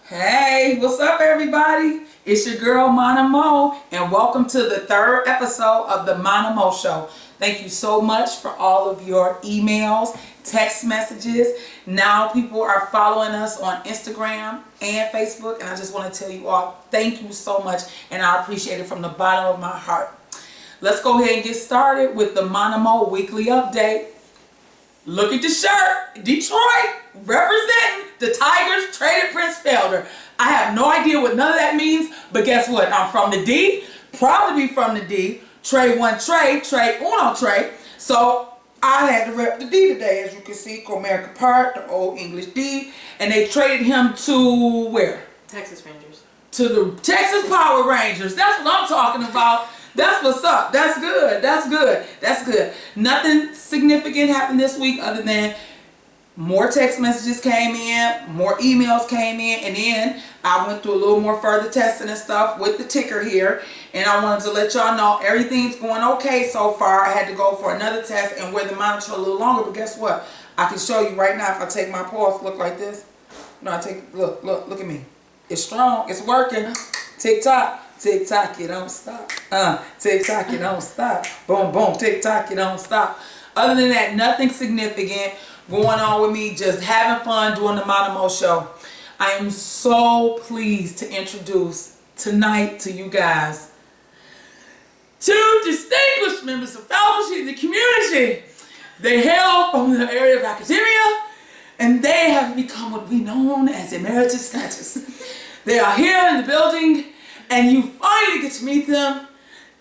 Hey, what's up everybody? It's your girl Mana Mo and welcome to the third episode of the Mana Mo Show. Thank you so much for all of your emails, text messages. Now people are following us on Instagram and Facebook, and I just want to tell you all thank you so much, and I appreciate it from the bottom of my heart. Let's go ahead and get started with the Mana Mo weekly update. Look at the shirt. Detroit representing the Tigers traded Prince Felder. I have no idea what none of that means, but guess what? I'm from the D. Proud to be from the D. Trade one trade, trade uno trade. So I had to rep the D today, as you can see. Comerica Park, the old English D. And they traded him to where? Texas Rangers. To the Texas Power Rangers. That's what I'm talking about. That's what's up. That's good. That's good. That's good. Nothing significant happened this week other than more text messages came in, more emails came in, and then I went through a little more further testing and stuff with the ticker here, and I wanted to let y'all know everything's going okay so far. I had to go for another test and wear the monitor a little longer, but guess what? I can show you right now if I take my pulse, look like this. No, I take, look at me. It's strong. It's working. Tick tock. Tick tock, you don't stop. Tick tock, you don't stop. Boom, boom, tick tock, you don't stop. Other than that, nothing significant going on with me. Just having fun doing the Mana Mo Show. I am so pleased to introduce tonight to you guys two distinguished members of fellowship in the community. They hail from the area of academia, and they have become what we know as emeritus status. They are here in the building, and you finally get to meet them,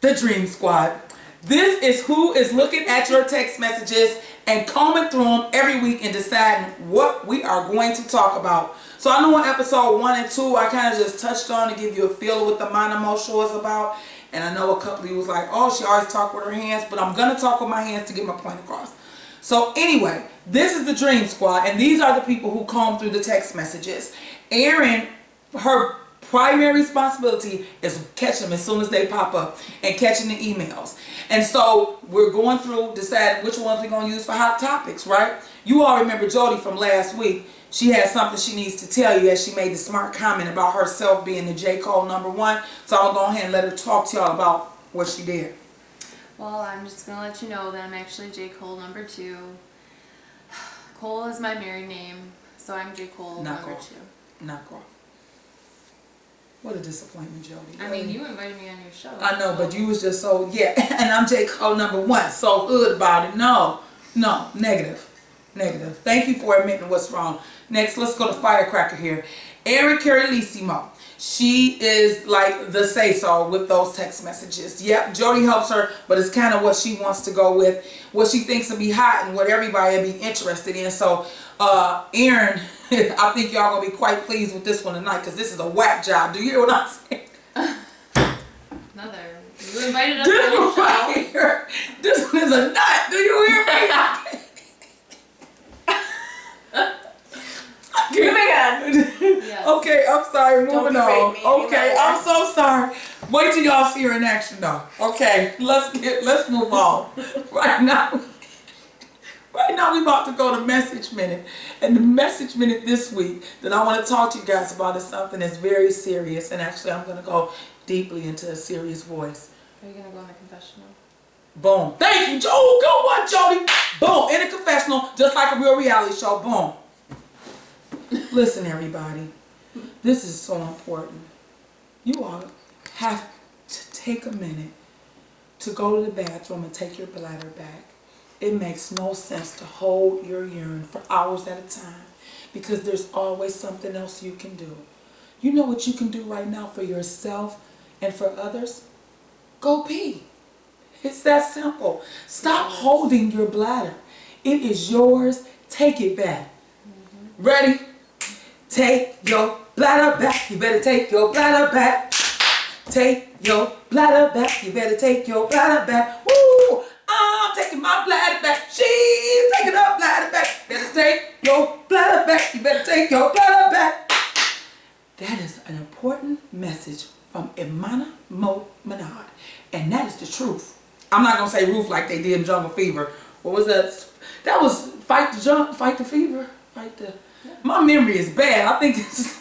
the Dream Squad. This is who is looking at your text messages and combing through them every week and deciding what we are going to talk about. So I know in episode 1 and 2, I kind of just touched on to give you a feel of what the Mana Mo Show is about. And I know a couple of you was like, oh, she always talk with her hands, but I'm going to talk with my hands to get my point across. So anyway, this is the Dream Squad, and these are the people who comb through the text messages. Erin, her primary responsibility is catching them as soon as they pop up and catching the emails. And so we're going through deciding which ones we're going to use for hot topics, right? You all remember Jody from last week. She had something she needs to tell you as she made the smart comment about herself being the J. Cole #1. So I'm going to go ahead and let her talk to y'all about what she did. Well, I'm just going to let you know that I'm actually J. Cole #2. Cole is my married name, so I'm J. Cole #2. Knock off. What a disappointment, Jody. I mean, you invited me on your show. I know, but you was just so, yeah. And I'm J. Cole #1. So hood about it. No, negative. Negative. Thank you for admitting what's wrong. Next, let's go to Firecracker here. Erin Carolissimo. She is like the say-so with those text messages. Yep, Jody helps her, but it's kind of what she wants to go with, what she thinks will be hot and what everybody will be interested in. So, Erin, I think y'all going to be quite pleased with this one tonight because this is a whack job. Do you hear what I'm saying? Another. You invited us on your show. Right here, this one is a nut. Do you hear me? Moving on. Yes. Okay, I'm sorry. Moving on. Me Okay, I'm so sorry. Wait till y'all see her in action, though. Okay, let's move on. Right now, we about to go to Message Minute, and the Message Minute this week that I want to talk to you guys about is something that's very serious, and actually, I'm going to go deeply into a serious voice. Are you going to go in the confessional? Boom. Thank you, Joe. Go on, Jody. Boom. In a confessional, just like a real reality show. Boom. Listen, everybody, this is so important. You all have to take a minute to go to the bathroom and take your bladder back. It makes no sense to hold your urine for hours at a time because there's always something else you can do. You know what you can do right now for yourself and for others? Go pee. It's that simple. Stop holding your bladder. It is yours. Take it back. Ready? Take your bladder back. You better take your bladder back. Take your bladder back. You better take your bladder back. Woo! I'm taking my bladder back. She's taking her bladder back. Better take your bladder back. You better take your bladder back. That is an important message from Imana Menard. And that is the truth. I'm not going to say roof like they did in Jungle Fever. What was that? That was Fight the Fever. My memory is bad. I think it's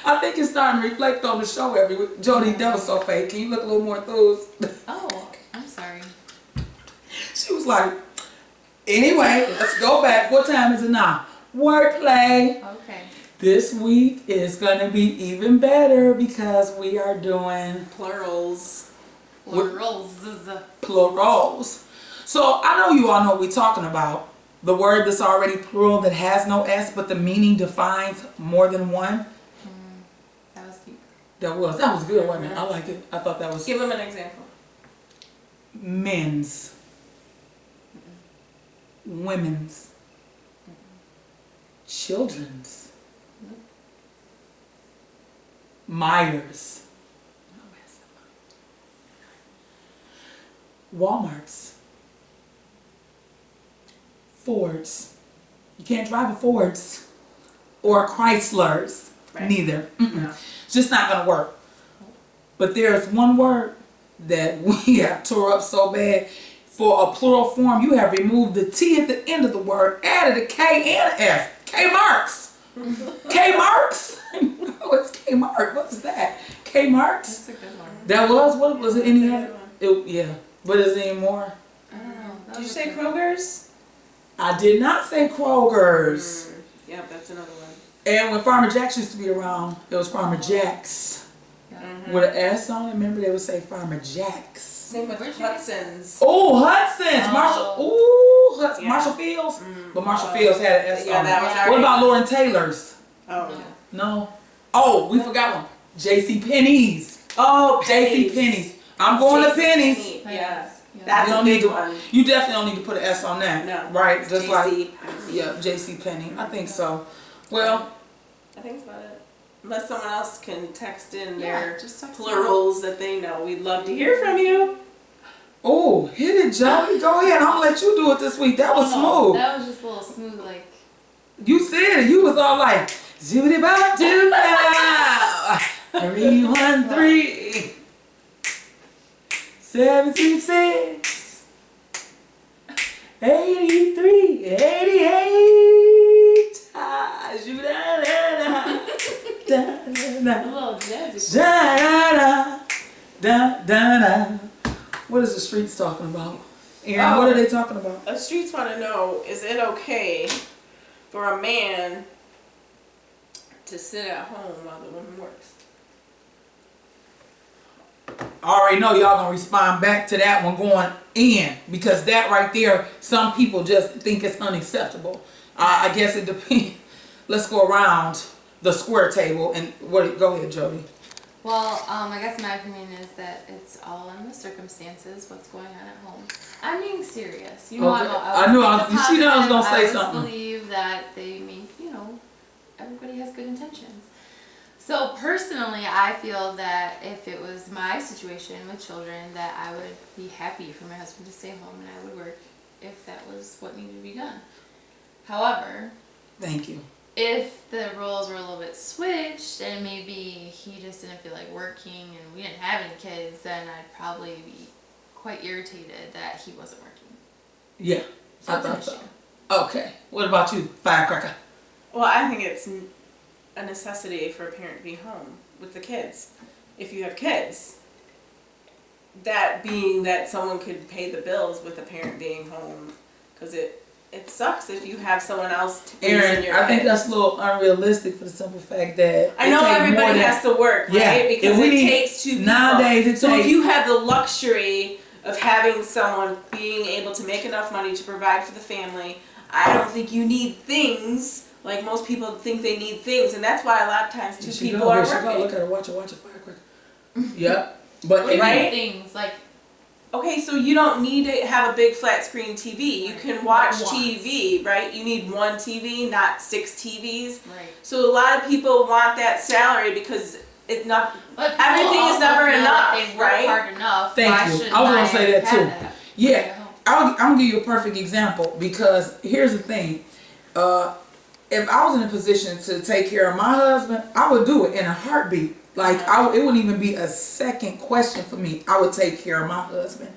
I think it's starting to reflect on the show every week. Jody, that was so fake. Can you look a little more enthused? Oh, I'm sorry. She was like, anyway, let's go back. What time is it now? Wordplay. Okay. This week is going to be even better because we are doing Plurals. plurals. So I know you all know what we're talking about. The word that's already plural that has no S, but the meaning defines more than one. That was cute. That was good, wasn't it? I like it. I thought that was Give them an example. men's, women's, children's, Myers, Walmart's, Ford's. You can't drive a Ford's or a Chrysler's. Right. Neither. No. It's just not gonna work. But there's one word that we have tore up so bad. For a plural form, you have removed the T at the end of the word, added a K and an F. K-Marks. K-Marks? Oh, it's K-Mark. What's that? K-Marks? That's a good one. That was? What was it? Any That's a other? good one. Yeah. But is there any more? I don't know. That Did you was say a good one. Kroger's? I did not say Kroger's. Yeah, that's another one. And when Farmer Jacks used to be around, it was Farmer Jacks. With an S on it. Remember they would say Farmer Jacks. Same with Where'd you- Hudson's. Oh, Hudson's. Oh. Marshall. Ooh, Yeah. Marshall Fields. Mm. But Marshall Fields had an S Yeah, on that it. was What already- about Lauren Taylor's? Oh. No. Oh, we forgot one. J.C. Penney's. Oh, J.C. Penney's. I'm going to Penny's. Penny. Yeah. Yeah. That's You a don't need big to. one. You definitely don't need to put an S on that. No. Right? Just like JC. yeah, J.C. Penney. I think so. Well, I think that's about it. Unless someone else can text in Yeah, their just text plurals that they know. We'd love to hear from you. oh, hit it, Joey. Go ahead. I'm gonna let you do it this week. That was smooth. That was just a little smooth, like. You said it. You was all like, zoobity bop doo now. 313 766 83 88. Ah, zoo-da-da-da. Da-da-da. A little jazzy. Da-da-da. Da-da-da. What is the streets talking about? Aaron, what are they talking about? The streets want to know, is it okay for a man to sit at home while the woman works? I already know y'all gonna respond back to that one going in, because that right there, some people just think it's unacceptable. I guess it depends. Let's go around the square table and go ahead, Jody. Well, I guess my opinion is that it's all in the circumstances, what's going on at home. I'm being serious. You know, Okay. I I knew always you see that I was gonna say I always something. believe that they make, everybody has good intentions. So personally, I feel that if it was my situation with children, that I would be happy for my husband to stay home and I would work if that was what needed to be done. However, Thank you. if the roles were a little bit switched and maybe he just didn't feel like working and we didn't have any kids, then I'd probably be quite irritated that he wasn't working. Yeah, So I it's an thought so. issue. Okay, what about you, Firecracker? Well, I think it's a necessity for a parent to be home with the kids. If you have kids, that being that someone could pay the bills with a parent being home, because it sucks if you have someone else to raise Aaron, your I think kids. that's a little unrealistic for the simple fact that I know it takes more everybody than- has to work, Yeah, right? Because if we it need- takes two people. nowadays it so takes- if you have the luxury of having someone being able to make enough money to provide for the family, I don't think you need things like most people think they need things, and that's why a lot of times two Here she people go, are here she go. working. Look at her, watch her, Firecracker. Yep. But What Right? things like Okay, so you don't need to have a big flat screen TV. You can watch Once. TV, right? You need one TV, not 6 TVs. right. So a lot of people want that salary because it's not. But people Everything is also never feel enough, like they work right? hard enough. Thank Why you. shouldn't I was gonna say that have too. that? Yeah, At home? I'm gonna give you a perfect example, because here's the thing. If I was in a position to take care of my husband, I would do it in a heartbeat. Like it wouldn't even be a second question for me. I would take care of my husband.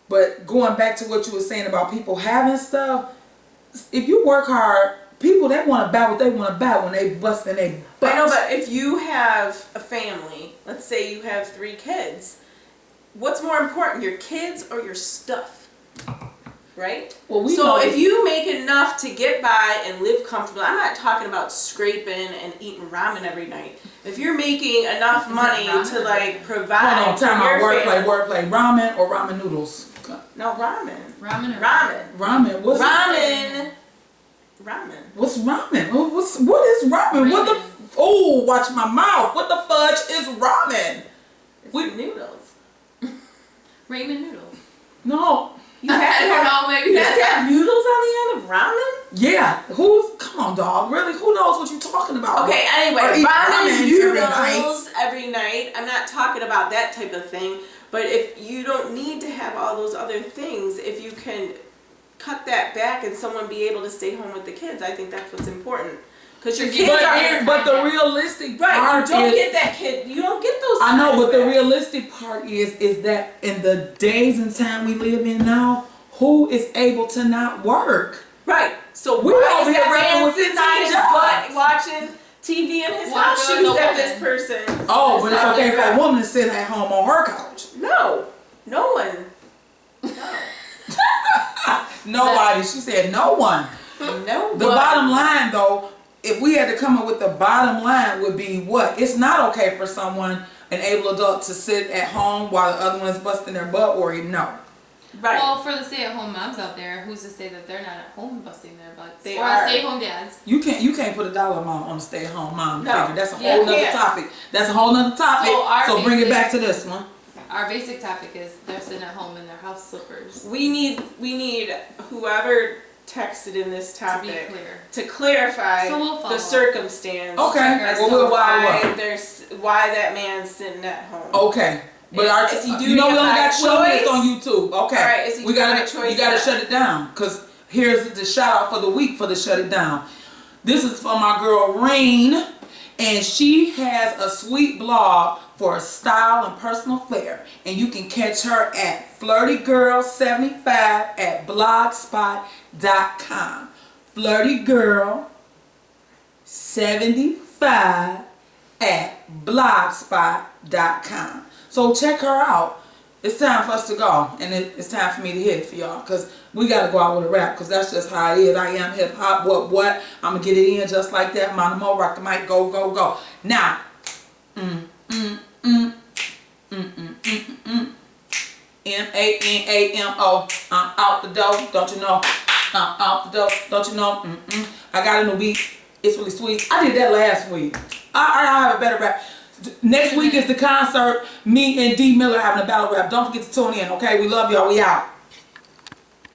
But going back to what you were saying about people having stuff, if you work hard people, they want to buy what they want to buy when they busting they butts. I know, but if you have a family, let's say you have 3 kids, what's more important, your kids or your stuff? Right? Well, we so know- if you make enough to get by and live comfortably, I'm not talking about scraping and eating ramen every night. If you're making enough money ramen? to like provide Hold on, for time out. your Wordplay, family. ramen or ramen noodles? No, ramen. Ramen or Ramen. Ramen. What's Ramen. Ramen. What's ramen? What is ramen? What the? Oh, watch my mouth. What the fudge is ramen? It's We- noodles. ramen noodles. No. You have to I don't have, know, maybe you have to have noodles on the end of ramen? Yeah. Come on, dog. Really? Who knows what you're talking about? Okay, Or anyway, eat ramen ramen noodles every night. I'm not talking about that type of thing. But if you don't need to have all those other things, if you can cut that back and someone be able to stay home with the kids, I think that's what's important. Because your kids are... But the realistic Right, part you don't is, get that kid, you don't get those I know, times but the back. realistic part is that in the days and time we live in now, who is able to not work? Right, so We why over is here that rapping man with sitting 15 on his jobs. butt watching TV in his Why house not shoots the at woman? this person? Oh, but it's That's okay not for a right. woman to sit at home on her couch. No, no one. No. Nobody. She said no one. No The bottom line, though, if we had to come up with the bottom line, would be what? It's not okay for someone, an able adult, to sit at home while the other one's busting their butt, or no. Right. Well, for the stay-at-home moms out there, who's to say that they're not at home busting their butts? They or are. stay-at-home dads. You can't put a dollar amount on a stay-at-home mom No. figure. That's a Yeah, whole nother can't. topic. That's a whole nother topic. So our So bring it basic- back to this one. Our basic topic is they're sitting at home in their house slippers. we need whoever texted in this To be topic clear. to clarify So we'll follow the up. circumstance Okay. as Well, to we'll follow why up. why that man's sitting at home. Okay. But our Is he you doing know it we only by got show this choice? on YouTube. Okay. All right, is he we doing gotta it by choice you gotta or shut not? it down. Cause here's the shout out for the week for the shut it down. This is from my girl Rain, and she has a sweet blog for style and personal flair. And you can catch her at FlirtyGirl75 at blogspot.com. FlirtyGirl75 at blogspot.com. So check her out. It's time for us to go, and it's time for me to hit it for y'all, because we got to go out with a rap, because that's just how it is. I am hip hop. What? I'm going to get it in just like that. Monomo, rock the mic, go, go, go. Now, M-A-N-A-M-O. I'm out the door, don't you know? I'm out the door, don't you know? I got a new beat. It's really sweet. I did that last week. I have a better rap. Next week is the concert. Me and D Miller having a battle rap. Don't forget to tune in, okay? We love y'all. We out.